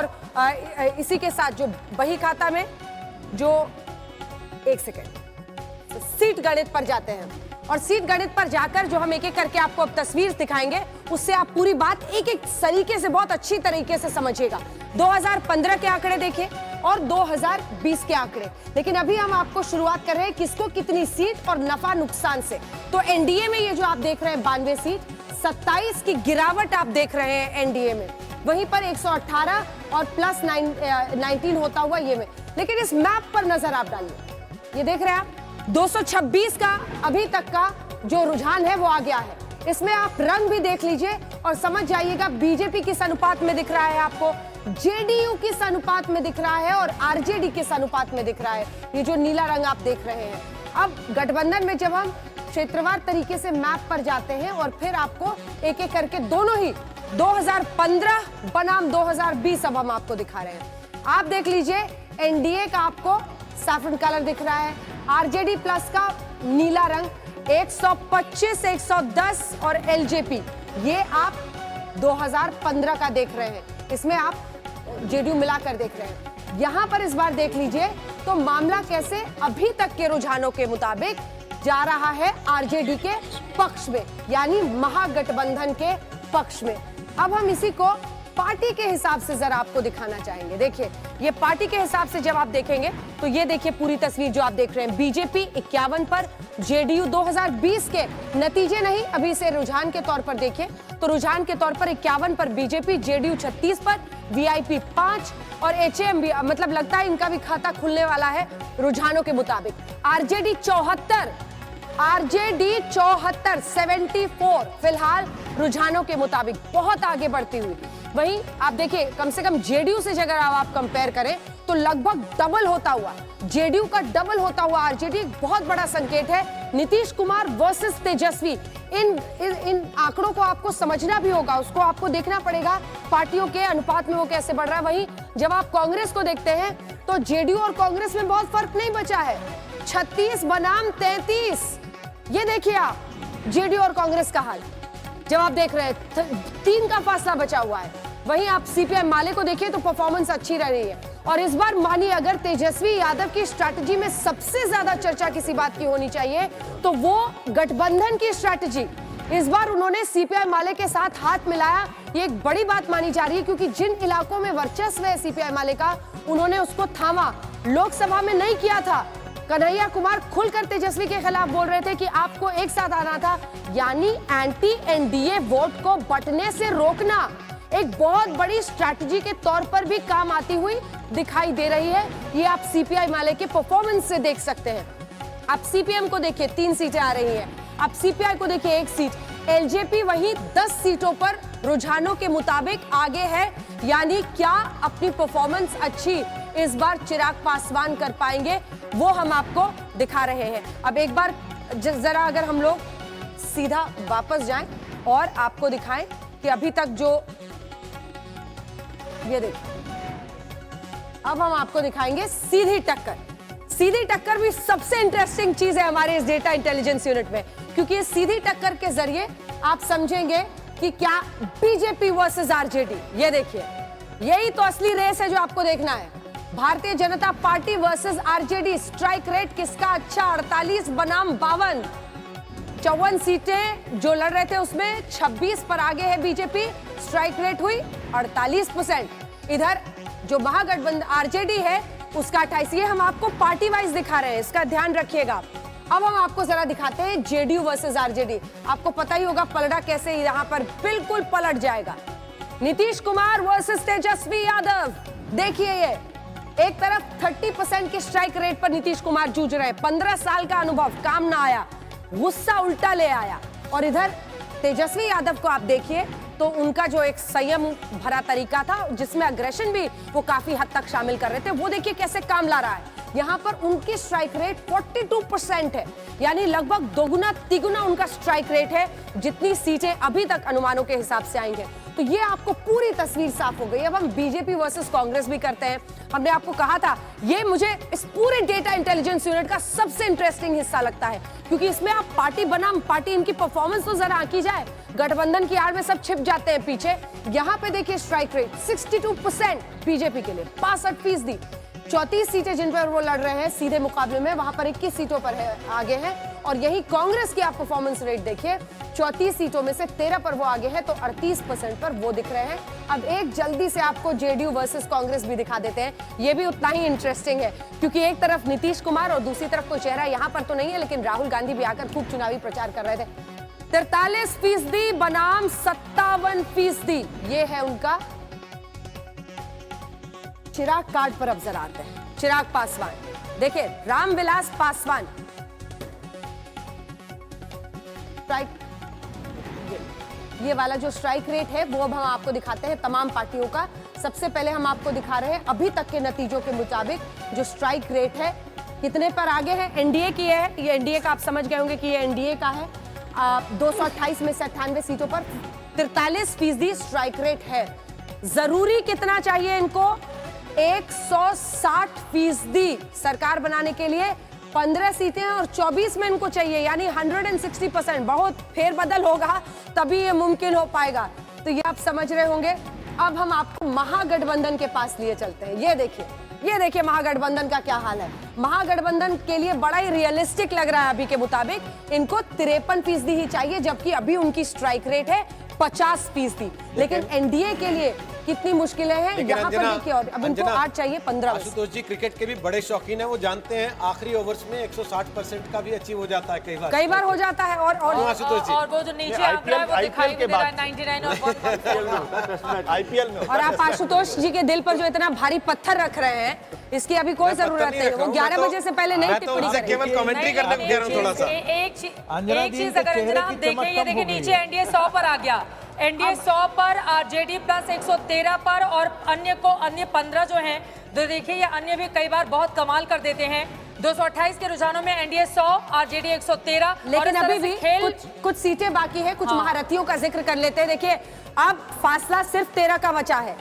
और इसी के साथ जो बही खाता में जो एक सेकेंड सीट गणित पर जाते हैं और सीट गणित पर जाकर जो हम एक एक करके आपको अब तस्वीर दिखाएंगे, उससे आप पूरी बात एक एक तरीके से बहुत अच्छी तरीके से समझिएगा। 2015 के आंकड़े देखें और 2020 के आंकड़े। लेकिन अभी हम आपको शुरुआत कर रहे हैं किसको कितनी सीट और नफा नुकसान से। तो एनडीए में ये जो आप देख रहे हैं 92 सीट, 27 की गिरावट आप देख रहे हैं एनडीए में, वहीं पर 118 और प्लस 19 होता हुआ ये में। लेकिन इस मैप पर नजर आप डालिए, ये देख रहे हैं आप 226 का अभी तक का जो रुझान है वो आ गया है। इसमें आप रंग भी देख लीजिए और समझ जाइएगा बीजेपी किस अनुपात में दिख रहा है आपको, जेडीयू किस अनुपात में दिख रहा है और आरजेडी किस अनुपात में दिख रहा है। ये जो नीला रंग आप देख रहे हैं, अब गठबंधन में जब हम क्षेत्रवार तरीके से मैप पर जाते हैं और फिर आपको एक एक करके दोनों ही 2015 बनाम 2020 अब हम आपको दिखा रहे हैं। आप देख लीजिए एनडीए का आपको सैफरन कलर दिख रहा है, आरजेडी प्लस का नीला रंग 125, 110 और एलजेपी ये आप 2015 का देख रहे हैं। इसमें आप जेडीयू मिलाकर देख रहे हैं। यहां पर इस बार देख लीजिए तो मामला कैसे अभी तक के रुझानों के मुताबिक जा रहा है आरजेडी के पक्ष में, यानी महागठबंधन के पक्ष में। अब हम इसी को पार्टी के हिसाब से जरा आपको दिखाना चाहेंगे। देखिए ये पार्टी के हिसाब से जब आप देखेंगे तो ये देखिए पूरी तस्वीर जो आप देख रहे हैं, बीजेपी 51 पर, जेडीयू 2020 के नतीजे नहीं, अभी इसे रुझान के तौर पर देखिए तो रुझान के तौर पर 51 पर बीजेपी, जेडीयू 36 पर, वीआईपी 5 और एचएम भी, मतलब लगता है इनका भी खाता खुलने वाला है रुझानों के मुताबिक। आरजेडी 74 74 फिलहाल रुझानों के मुताबिक बहुत आगे बढ़ती हुई। वहीं आप देखिए कम से कम जेडीयू से अगर आप कंपेयर करें तो लगभग डबल होता हुआ, जेडीयू का डबल होता हुआ आरजेडी एक बहुत बड़ा संकेत है। नीतीश कुमार वर्सेस तेजस्वी, इन आंकड़ों को आपको समझना भी होगा, उसको आपको देखना पड़ेगा पार्टियों के अनुपात में वो कैसे बढ़ रहा है। वहीं जब आप कांग्रेस को देखते हैं तो जेडीयू और कांग्रेस में बहुत फर्क नहीं बचा है, 36 बनाम 33। ये देखिए आप जेडीयू और कांग्रेस का हाल जब आप देख रहे हैं 3 का फासला बचा हुआ है। वहीं आप सीपीआई माले को देखिए तो परफॉर्मेंस अच्छी रह रही है। और इस बार मानिए अगर तेजस्वी यादव की स्ट्रैटेजी में सबसे ज्यादा चर्चा किसी बात की होनी चाहिए तो वो गठबंधन की स्ट्रैटेजी। इस बार उन्होंने सीपीआई माले के साथ हाथ मिलाया, ये एक बड़ी बात मानी जा रही है क्योंकि जिन इलाकों में वर्चस्व है सीपीआई माले का उन्होंने उसको थामा। लोकसभा में नहीं किया था, कन्हैया कुमार खुलकर तेजस्वी के खिलाफ बोल रहे थे कि आपको एक साथ आना था, यानी एंटी एनडीए वोट को बंटने से रोकना एक बहुत बड़ी स्ट्रैटेजी के तौर पर भी काम आती हुई दिखाई दे रही है। ये आप सीपीआई माले के परफॉर्मेंस से देख सकते हैं। आप सीपीएम को देखिए 3 सीटें आ रही हैं, आप सीपीआई को देखिए 1 सीट, एलजेपी वहीं 10 सीटों पर रुझानों के मुताबिक आगे है। यानी क्या अपनी परफॉर्मेंस अच्छी इस बार चिराग पासवान कर पाएंगे, वो हम आपको दिखा रहे हैं। अब एक बार जरा अगर हम लोग सीधा वापस जाएं और आपको दिखाएं कि अभी तक जो ये देखिए, अब हम आपको दिखाएंगे सीधी टक्कर। सीधी टक्कर भी सबसे इंटरेस्टिंग चीज है हमारे इस डेटा इंटेलिजेंस यूनिट में, क्योंकि इस सीधी टक्कर के जरिए आप समझेंगे कि क्या बीजेपी वर्सेस आरजेडी। ये देखिए यही तो असली रेस है जो आपको देखना है। Bharatiya Janata party versus RJD, strike rate किसका अच्छा, 48 बनाम 52। 54 सीटें जो लड़ रहे थे उसमें 26 पर आगे है बीजेपी, स्ट्राइक रेट हुई 48%। इधर जो महागठबंधन आरजेडी है उसका 28। ये हम आपको पार्टी वाइज दिखा रहे हैं, इसका ध्यान रखिएगा। अब हम आपको जरा दिखाते हैं जेडीयू वर्सेस आरजेडी। आपको पता ही होगा पलड़ा कैसे यहाँ पर बिल्कुल पलट जाएगा। नीतीश कुमार वर्सेस तेजस्वी यादव। देखिए ये एक तरफ 30% के स्ट्राइक रेट पर नीतीश कुमार जूझ रहे हैं, 15 साल का अनुभव काम ना आया, गुस्सा उल्टा ले आया। और इधर तेजस्वी यादव को आप देखिए तो उनका जो एक संयम भरा तरीका था जिसमें अग्रेशन भी वो काफी हद तक शामिल कर रहे थे, वो देखिए कैसे काम ला रहा है। यहाँ पर उनकी स्ट्राइक रेट 42% है, यानी लगभग दोगुना तिगुना उनका स्ट्राइक रेट है जितनी सीटें अभी तक अनुमानों के हिसाब से आई हैं। तो ये आपको पूरी तस्वीर साफ हो गई। अब हम बीजेपी वर्सेस कांग्रेस भी करते हैं। हमने आपको कहा था, ये मुझे इस पूरे डेटा इंटेलिजेंस यूनिट का सबसे इंटरेस्टिंग हिस्सा लगता है, क्योंकि इसमें आप पार्टी बनाम पार्टी इनकी परफॉर्मेंस तो जरा आंकी जाए। गठबंधन की आड़ में सब छिप जाते हैं पीछे। यहाँ पे देखिए स्ट्राइक रेट 62% बीजेपी के लिए, 65%। 34 सीटें जिन पर वो लड़ रहे हैं सीधे मुकाबले में, वहां पर 21 सीटों पर आगे हैं। और यही कांग्रेस की आप परफॉर्मेंस रेट देखिए, 34 सीटों में से 13 पर वो आगे है, तो 38% पर वो दिख रहे हैं। अब एक जल्दी से आपको जेडीयू वर्सेस कांग्रेस भी दिखा देते हैं, ये भी उतना ही इंटरेस्टिंग है, क्योंकि एक तरफ नीतीश कुमार और दूसरी तरफ कोई चेहरा यहाँ पर तो नहीं है, लेकिन राहुल गांधी भी आकर खूब चुनावी प्रचार कर रहे थे। 43% बनाम 57%, ये है उनका चिराग कार्ड पर। अब जरा आते हैं चिराग पासवान, देखिए रामविलास पासवान स्ट्राइक, ये वाला जो स्ट्राइक रेट है वो अब हम आपको दिखाते हैं तमाम पार्टियों का। सबसे पहले हम आपको दिखा रहे हैं अभी तक के नतीजों के मुताबिक जो स्ट्राइक रेट है कितने पर आगे है। एनडीए की है, ये एनडीए का आप समझ गए होंगे कि ये एनडीए का है। 228 में से 98 सीटों पर 43% स्ट्राइक रेट है। जरूरी कितना चाहिए इनको? 160% सरकार बनाने के लिए 15 सीटें और 24 में इनको चाहिए, यानी 160%। बहुत फेरबदल होगा तभी ये मुमकिन हो पाएगा, तो ये आप समझ रहे होंगे। अब हम आपको महागठबंधन के पास लिए चलते हैं। ये देखिए महागठबंधन का क्या हाल है। महागठबंधन के लिए बड़ा ही रियलिस्टिक लग रहा है अभी के मुताबिक, इनको 53% ही चाहिए, जबकि अभी उनकी स्ट्राइक रेट है 50%। लेकिन एनडीए के लिए कितनी मुश्किलें हैं यहाँ पर देखिए। और अब उनको 8 चाहिए 15। आशुतोष जी क्रिकेट के भी बड़े शौकीन है, वो जानते हैं आखिरी ओवर्स में 160% का भी अचीव हो जाता है कई बार हो जाता है। और आशुतोष जी, और वो जो नीचे आंकड़ा है वो दिखाई दे रहा है 99 और आईपीएल में। और आप आशुतोष जी के दिल पर जो इतना भारी पत्थर रख रहे हैं, इसकी अभी कोई जरूरत नहीं है। वो 11 बजे से पहले नहीं टिप्पणी करेंगे। केवल कमेंट्री करने को कह रहा हूं थोड़ा सा। एक चीज अगर अंजना हम देखें, ये देखिए नीचे एनडीए 100 पर आ गया, एनडीए 100 पर, आरजेडी प्लस 113 पर, और अन्य 15 जो हैं, तो देखिए ये अन्य भी कई बार बहुत कमाल कर देते हैं। 228 के रुझानों में एनडीए 100, आरजेडी 113। लेकिन अभी भी कुछ सीटें बाकी है, कुछ महारथियों का जिक्र कर लेते हैं। देखिए अब फासला सिर्फ 13 का बचा है।